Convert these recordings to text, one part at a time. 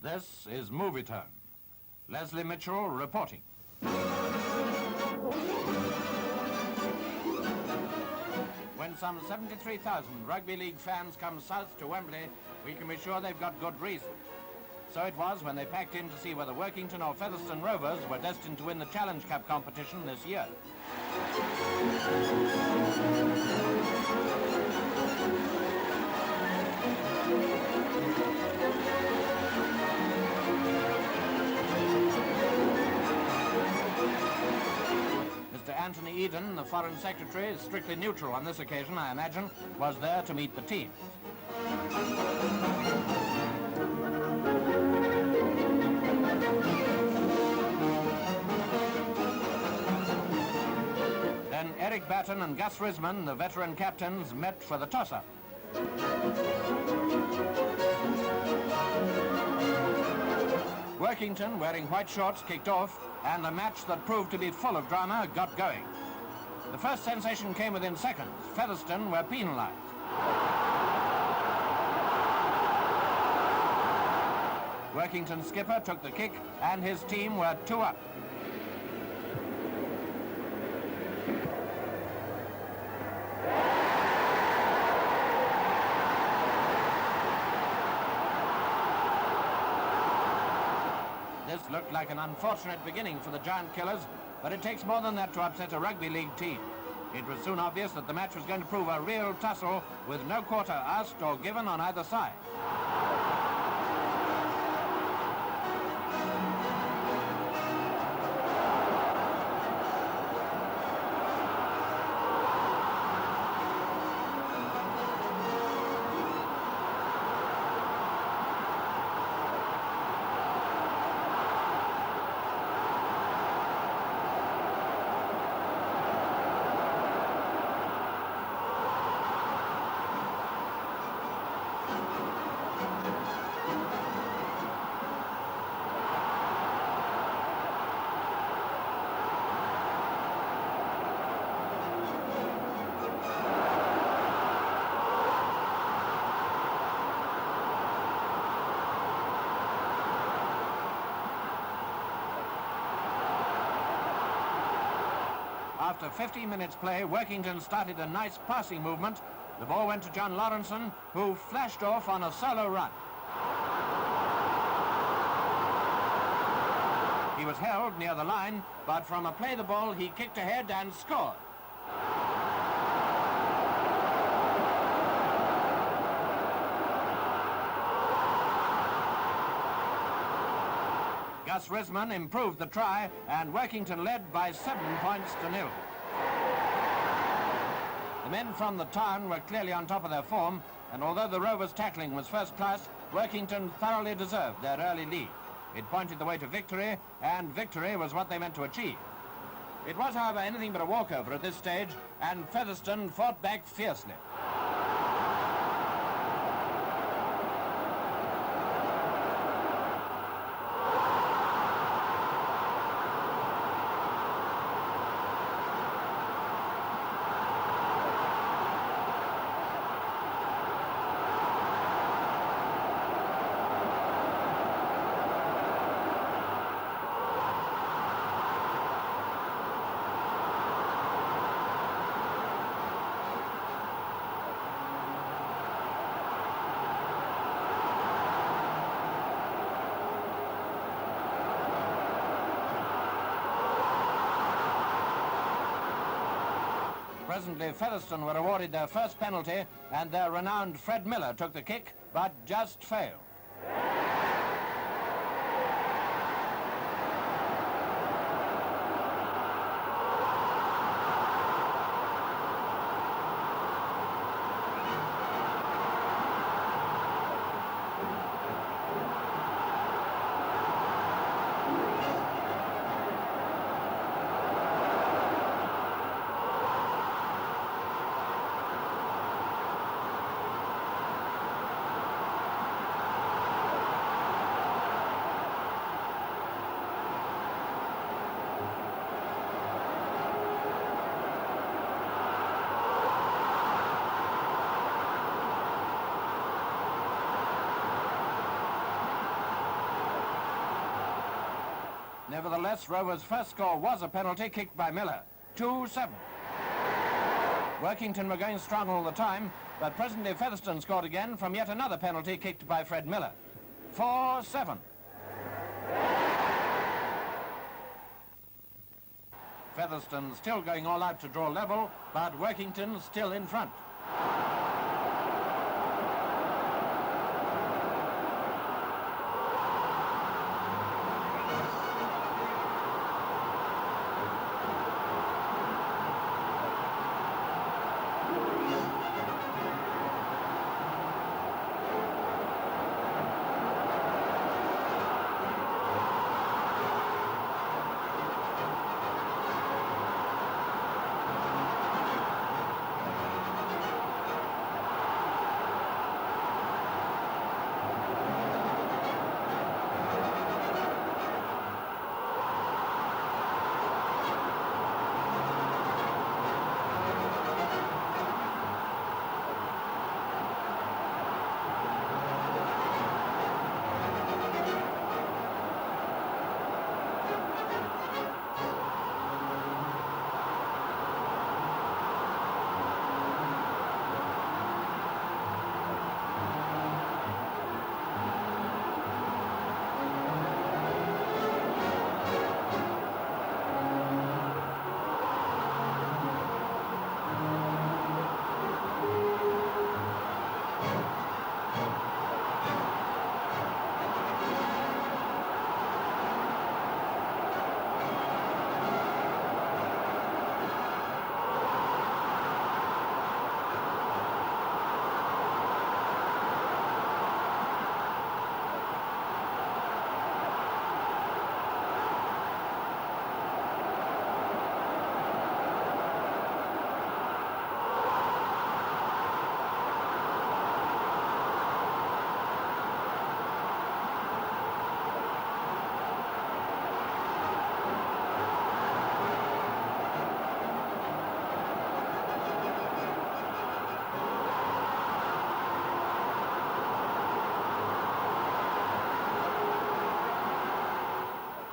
This is Movie Time. Leslie Mitchell reporting. When some 73,000 rugby league fans come south to Wembley, we can be sure they've got good reason. So it was when they packed in to see whether Workington or Featherstone Rovers were destined to win the Challenge Cup competition this year. Mr. Anthony Eden, the Foreign Secretary, strictly neutral on this occasion, I imagine, was there to meet the teams. Then Eric Batten and Gus Risman, the veteran captains, met for the toss-up. Workington, wearing white shorts, kicked off, and a match that proved to be full of drama got going. The first sensation came within seconds. Featherstone were penalised. Workington's skipper took the kick, and his team were 2 up. This looked like an unfortunate beginning for the Giant Killers, but it takes more than that to upset a rugby league team. It was soon obvious that the match was going to prove a real tussle with no quarter asked or given on either side. After 15 minutes play, Workington started a nice passing movement. The ball went to John Lawrenson, who flashed off on a solo run. He was held near the line, but from a play the ball, he kicked ahead and scored. Gus Risman improved the try, and Workington led by 7 points to 0. The men from the town were clearly on top of their form, and although the Rovers' tackling was first class, Workington thoroughly deserved their early lead. It pointed the way to victory, and victory was what they meant to achieve. It was, however, anything but a walkover at this stage, and Featherstone fought back fiercely. Presently, Featherstone were awarded their first penalty, and their renowned Fred Miller took the kick, but just failed. Nevertheless, Rovers' first score was a penalty kicked by Miller. 2-7. Workington were going strong all the time, but presently Featherstone scored again from yet another penalty kicked by Fred Miller. 4-7. Featherstone still going all out to draw level, but Workington still in front.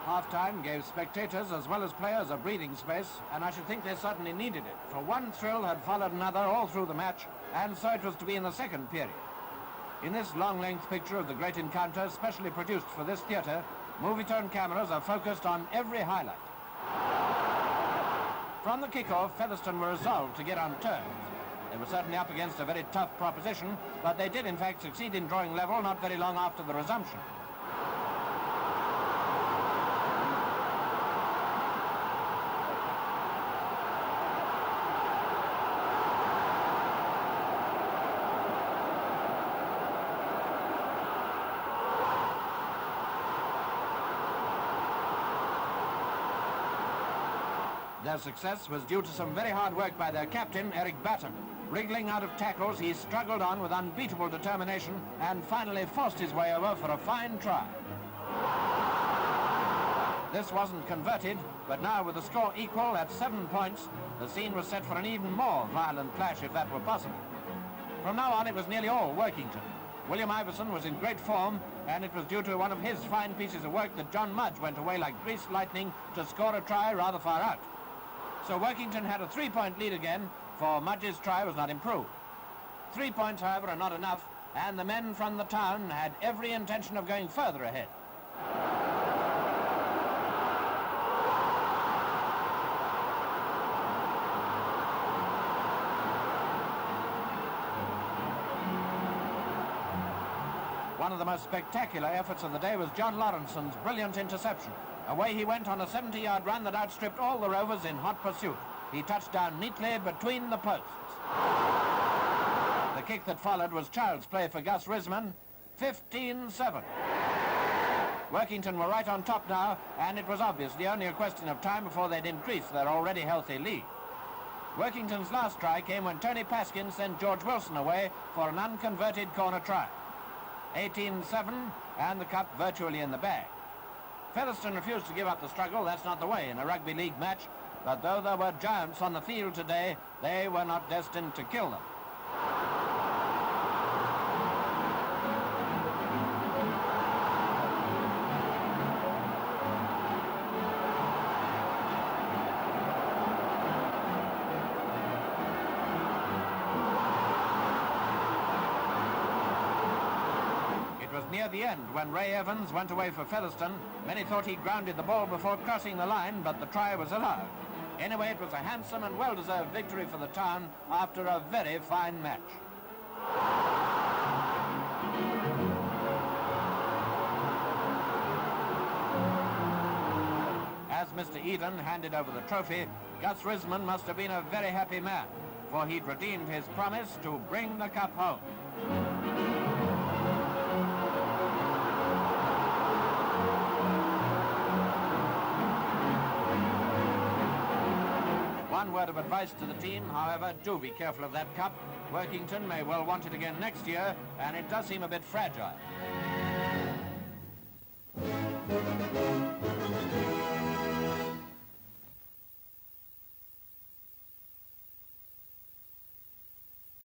Half-time gave spectators as well as players a breathing space, and I should think they certainly needed it, for one thrill had followed another all through the match, and so it was to be in the second period. In this long-length picture of the great encounter, specially produced for this theatre, Movietone cameras are focused on every highlight. From the kick-off, Featherstone were resolved to get on terms. They were certainly up against a very tough proposition, but they did in fact succeed in drawing level not very long after the resumption. Their success was due to some very hard work by their captain, Eric Batten. Wriggling out of tackles, he struggled on with unbeatable determination and finally forced his way over for a fine try. This wasn't converted, but now with the score equal at 7 points, the scene was set for an even more violent clash if that were possible. From now on, it was nearly all Workington. William Iverson was in great form, and it was due to one of his fine pieces of work that John Mudge went away like greased lightning to score a try rather far out. So Workington had a 3-point lead again, for Mudge's try was not improved. 3 points, however, are not enough, and the men from the town had every intention of going further ahead. One of the most spectacular efforts of the day was John Lawrenson's brilliant interception. Away he went on a 70-yard run that outstripped all the Rovers in hot pursuit. He touched down neatly between the posts. The kick that followed was child's play for Gus Risman. 15-7. Workington were right on top now, and it was obviously only a question of time before they'd increase their already healthy lead. Workington's last try came when Tony Paskin sent George Wilson away for an unconverted corner try. 18-7, and the cup virtually in the bag. Featherstone refused to give up the struggle. That's not the way in a rugby league match. But though there were giants on the field today, they were not destined to kill them. near the end, when Ray Evans went away for Featherstone, many thought he grounded the ball before crossing the line, but the try was allowed. Anyway, it was a handsome and well-deserved victory for the town after a very fine match. As Mr. Eden handed over the trophy, Gus Risman must have been a very happy man, for he'd redeemed his promise to bring the cup home. One word of advice to the team, however, do be careful of that cup. Workington may well want it again next year, and it does seem a bit fragile.